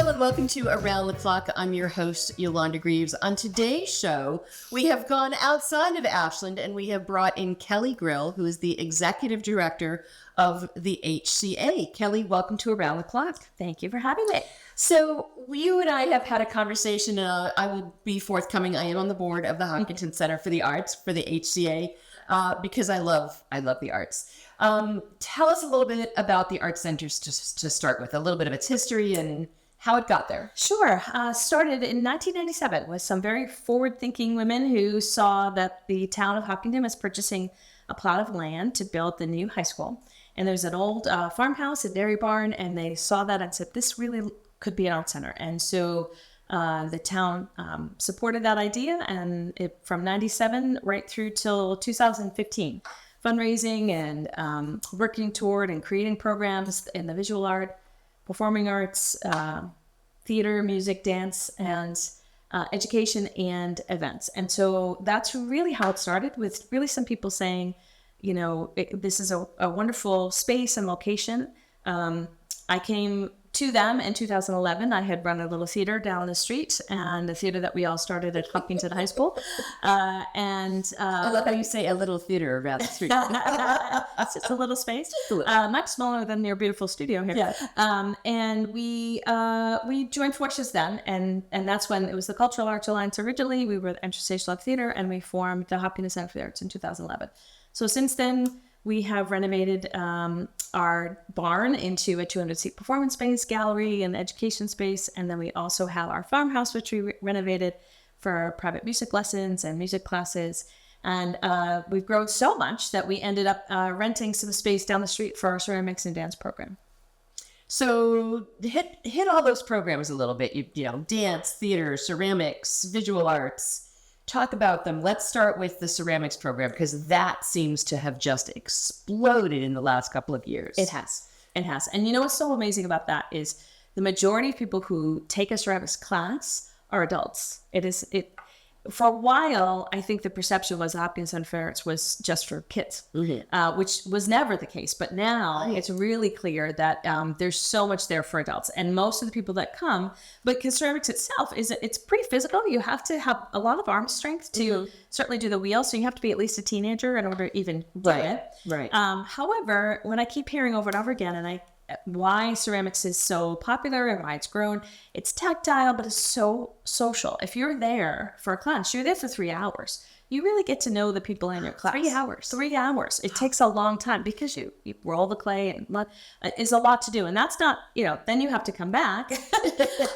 Hello and welcome to Around the Clock. I'm your host, Yolanda Greaves. On today's show, we have gone outside of Ashland and we have brought in Kelly Grill, who is the Executive Director of the HCA. Kelly, welcome to Around the Clock. Thank you for having me. So you and I have had a conversation. I will be forthcoming. I am on the board of the Hopkinton Center for the Arts for the HCA because I love the arts. Tell us a little bit about the Art Centers to start with, a little bit of its history and how it got there. Sure. Started in 1997 with some very forward-thinking women who saw that the town of Hopkinton was purchasing a plot of land to build the new high school. And there's an old farmhouse, a dairy barn, and they saw that and said, this really could be an art center. And so the town supported that idea, and from 97 right through till 2015, fundraising and working toward and creating programs in the visual art, performing arts, theater, music, dance, and education and events. And so that's really how it started, with really some people saying, you know, this is a wonderful space and location. I came to them in 2011. I had run a little theater down the street, and the theater that we all started at Hopkinton High School. I love how you say a little theater around the street. It's just a little space, much smaller than your beautiful studio here. Yeah. And we joined forces then, and that's when it was the Cultural Arts Alliance originally. We were the Interstation Theater, and we formed the Hopkinton Center for the Arts in 2011. So since then, we have renovated our barn into a 200-seat performance space, gallery, and education space. And then we also have our farmhouse, which we renovated for private music lessons and music classes. And we've grown so much that we ended up renting some space down the street for our ceramics and dance program. So hit all those programs a little bit. You know, dance, theater, ceramics, visual arts. Talk about them. Let's start with the ceramics program, because that seems to have just exploded in the last couple of years. It has. And you know what's so amazing about that is the majority of people who take a ceramics class are adults. For a while, I think the perception was Hopkins and Ferrets was just for kids, which was never the case. But now it's really clear that there's so much there for adults. And most of the people that come, because ceramics itself, it's pretty physical. You have to have a lot of arm strength to certainly do the wheel. So you have to be at least a teenager in order to even do it. Right. However, when I keep hearing over and over again, why ceramics is so popular and why it's grown. It's tactile, but it's so social. If you're there for a class, you're there for 3 hours. You really get to know the people in your class. 3 hours. 3 hours. It takes a long time because you roll the clay and is a lot to do. And that's not, then you have to come back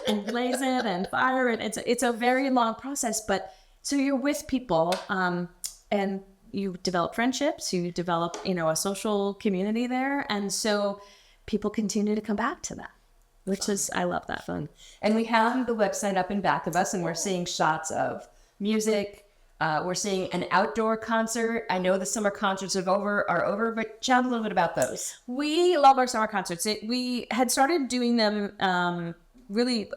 and glaze it and fire it. It's a very long process. But so you're with people and you develop friendships, you develop, a social community there. And so people continue to come back to that, which is, I love that. Fun. And we have the website up in back of us, and we're seeing shots of music. We're seeing an outdoor concert. I know the summer concerts are over, but chat a little bit about those. We love our summer concerts. We had started doing them really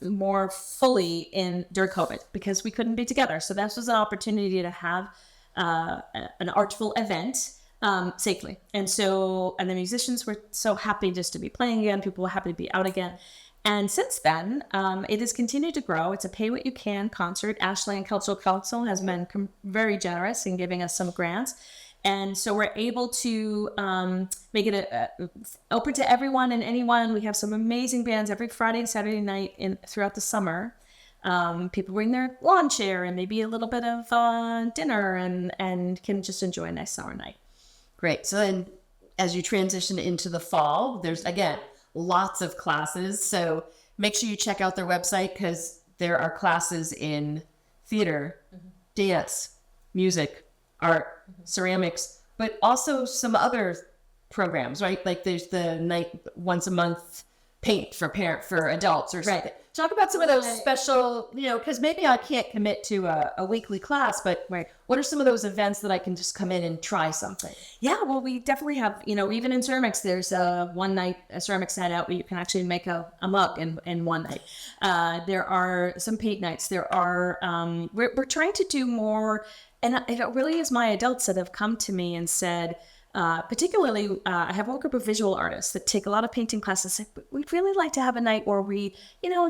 more fully during COVID because we couldn't be together. So this was an opportunity to have an artful event safely. And the musicians were so happy just to be playing again. People were happy to be out again. And since then, it has continued to grow. It's a pay what you can concert. Ashland Cultural Council has been very generous in giving us some grants. And so we're able to make it open to everyone and anyone. We have some amazing bands every Friday and Saturday night throughout the summer. People bring their lawn chair and maybe a little bit of dinner and can just enjoy a nice summer night. Great. So then as you transition into the fall, there's, again, lots of classes. So make sure you check out their website, because there are classes in theater, dance, music, art, ceramics, but also some other programs, right? Like there's the night once a month paint for adults or something. Talk about some of those special, because maybe I can't commit to a weekly class, but what are some of those events that I can just come in and try something? Yeah, well, we definitely have, even in ceramics, there's a ceramics night out where you can actually make a mug in one night. There are some paint nights. There are, we're trying to do more, and it really is my adults that have come to me and said, particularly, I have one group of visual artists that take a lot of painting classes. Say, we'd really like to have a night where we,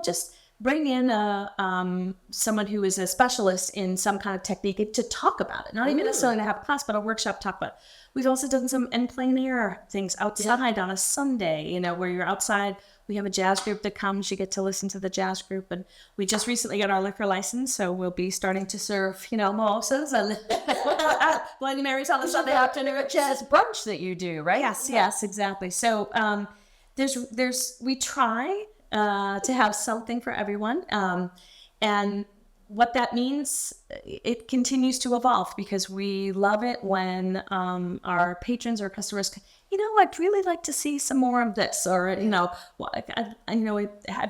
just bring in someone who is a specialist in some kind of technique to talk about it. Not even necessarily to have a class, but a workshop talk about it. We've also done some in plein air things outside on a Sunday, where you're outside. We have a jazz group that comes. You get to listen to the jazz group. And we just recently got our liquor license, so we'll be starting to serve, mimosas and Bloody Marys on a Sunday afternoon. Jazz brunch that you do, right? Yes, exactly. So we try to have something for everyone. And what that means, it continues to evolve because we love it when our patrons or customers, I'd really like to see some more of this, or, have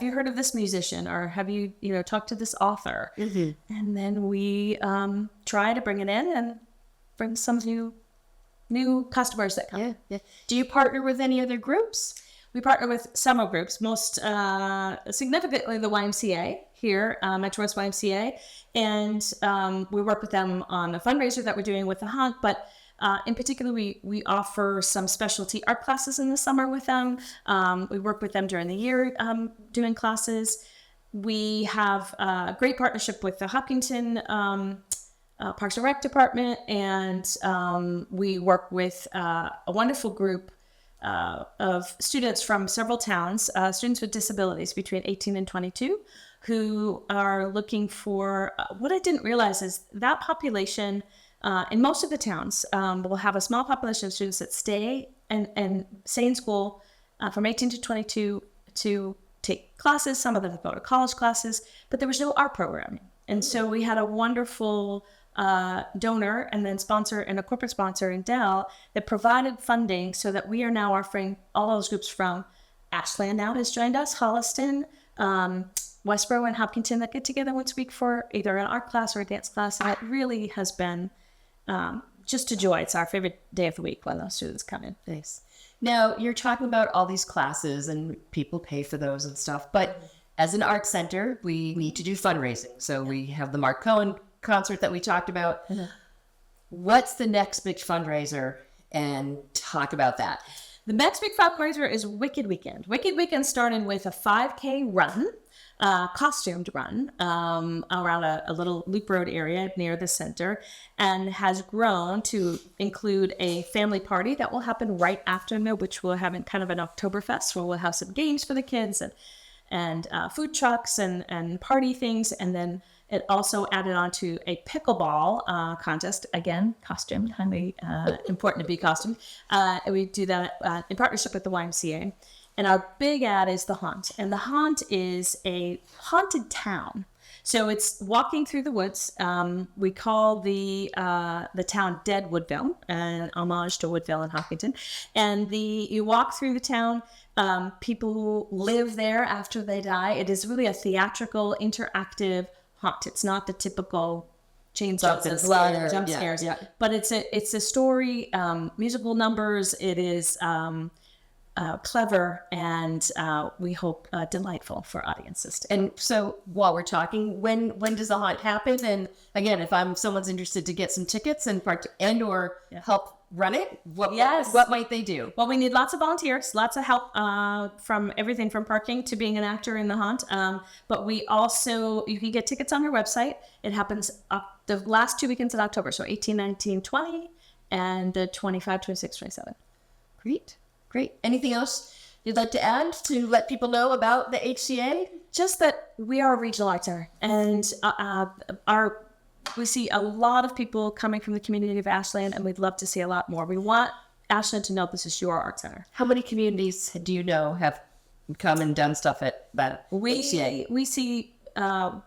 you heard of this musician, or have you, talked to this author? Mm-hmm. And then we try to bring it in and bring some new customers that come. Yeah. Do you partner with any other groups? We partner with several groups, most significantly the YMCA here, Metro West YMCA, and we work with them on a fundraiser that we're doing with the Hunt, but in particular, we offer some specialty art classes in the summer with them. We work with them during the year doing classes. We have a great partnership with the Hopkinton Parks and Rec Department, and we work with a wonderful group of students from several towns, students with disabilities between 18 and 22, who are looking for, what I didn't realize is that population in most of the towns will have a small population of students that stay in school from 18 to 22 to take classes. Some of them go to college classes, but there was no art programming. And so we had a wonderful donor and then sponsor and a corporate sponsor in Dell that provided funding so that we are now offering all those groups from Ashland now has joined us, Holliston, Westboro and Hopkinton that get together once a week for either an art class or a dance class. And it really has been just a joy. It's our favorite day of the week when those students come in. Nice. Now, you're talking about all these classes and people pay for those and stuff, but as an art center, we need to do fundraising. So we have the Mark Cohen concert that we talked about. Mm-hmm. What's the next big fundraiser? And talk about that. The next big fundraiser is Wicked Weekend. Wicked Weekend started with a 5K run, costumed run, around a little loop road area near the center, and has grown to include a family party that will happen right after, which we'll have in kind of an Oktoberfest, where we'll have some games for the kids and food trucks and party things, and then it also added on to a pickleball contest. Again, costumed, highly important to be costumed. We do that in partnership with the YMCA. And our big ad is the Haunt. And the Haunt is a haunted town. So it's walking through the woods. We call the town Dead Woodville, an homage to Woodville in Hopkinton. And you walk through the town. People live there after they die. It is really a theatrical, interactive haunt. It's not the typical chainsaws and blood or jump scares, but it's a story, musical numbers. It is clever and we hope delightful for audiences. And so while we're talking, when does the haunt happen? And again, if someone's interested to get some tickets and help run it, what might they do? Well, we need lots of volunteers, lots of help from everything from parking to being an actor in the haunt. But we also, you can get tickets on our website. It happens the last 2 weekends in October. So 18, 19, 20 and the 25, 26, 27. Great. Anything else you'd like to add to let people know about the HCA? Just that we are a regional art center, and we see a lot of people coming from the community of Ashland, and we'd love to see a lot more. We want Ashland to know this is your art center. How many communities do you know have come and done stuff at that HCA? We see our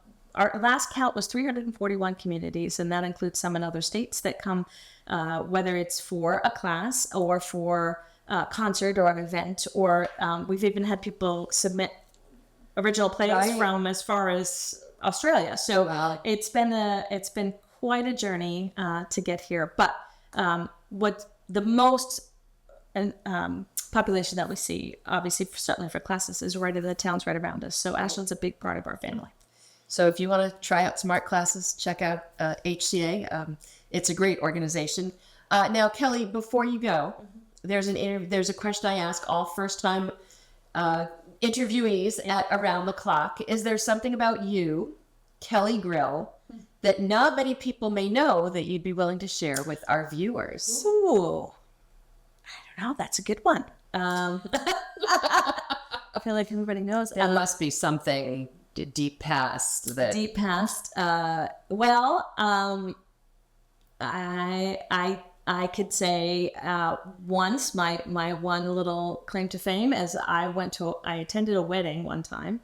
last count was 341 communities, and that includes some in other states that come, whether it's for a class or for a concert or an event, or we've even had people submit original plays from as far as Australia. So it's been quite a journey to get here. But what the most population that we see, obviously, certainly for classes, is right in the towns right around us. So Ashland's a big part of our family. So if you want to try out some art classes, check out HCA. It's a great organization. Now, Kelly, before you go, there's a question I ask all first-time interviewees at Around the Clock. Is there something about you, Kelly Grill, that not many people may know that you'd be willing to share with our viewers? Ooh, I don't know. That's a good one. I feel like everybody knows. There must be something deep past that. Deep past. I could say once my one little claim to fame is I attended a wedding one time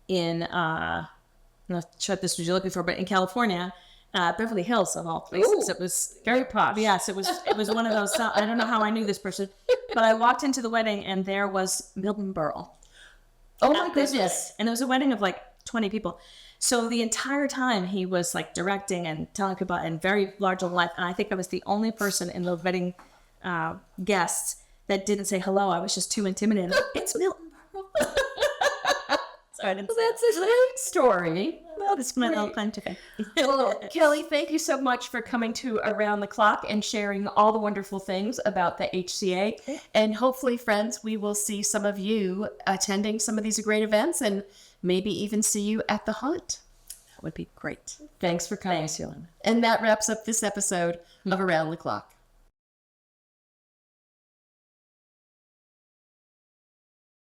in I'm not sure what this was you're looking for, but in California, Beverly Hills of all places. Ooh, it was very posh. Yes, it was one of those. I don't know how I knew this person, but I walked into the wedding and there was Milton Berle. Oh my goodness! And it was a wedding of like 20 people. So the entire time he was like directing and telling about and very large on life. And I think I was the only person in the wedding guests that didn't say hello. I was just too intimidated. It's Milton Berle. Sorry, I didn't. That's a great story. Well, this is my little claim to fame. Well, Kelly, thank you so much for coming to Around the Clock and sharing all the wonderful things about the HCA. And hopefully, friends, we will see some of you attending some of these great events and maybe even see you at the hunt. That would be great. Thanks for coming. Thanks, Yolanda. And that wraps up this episode of Around the Clock.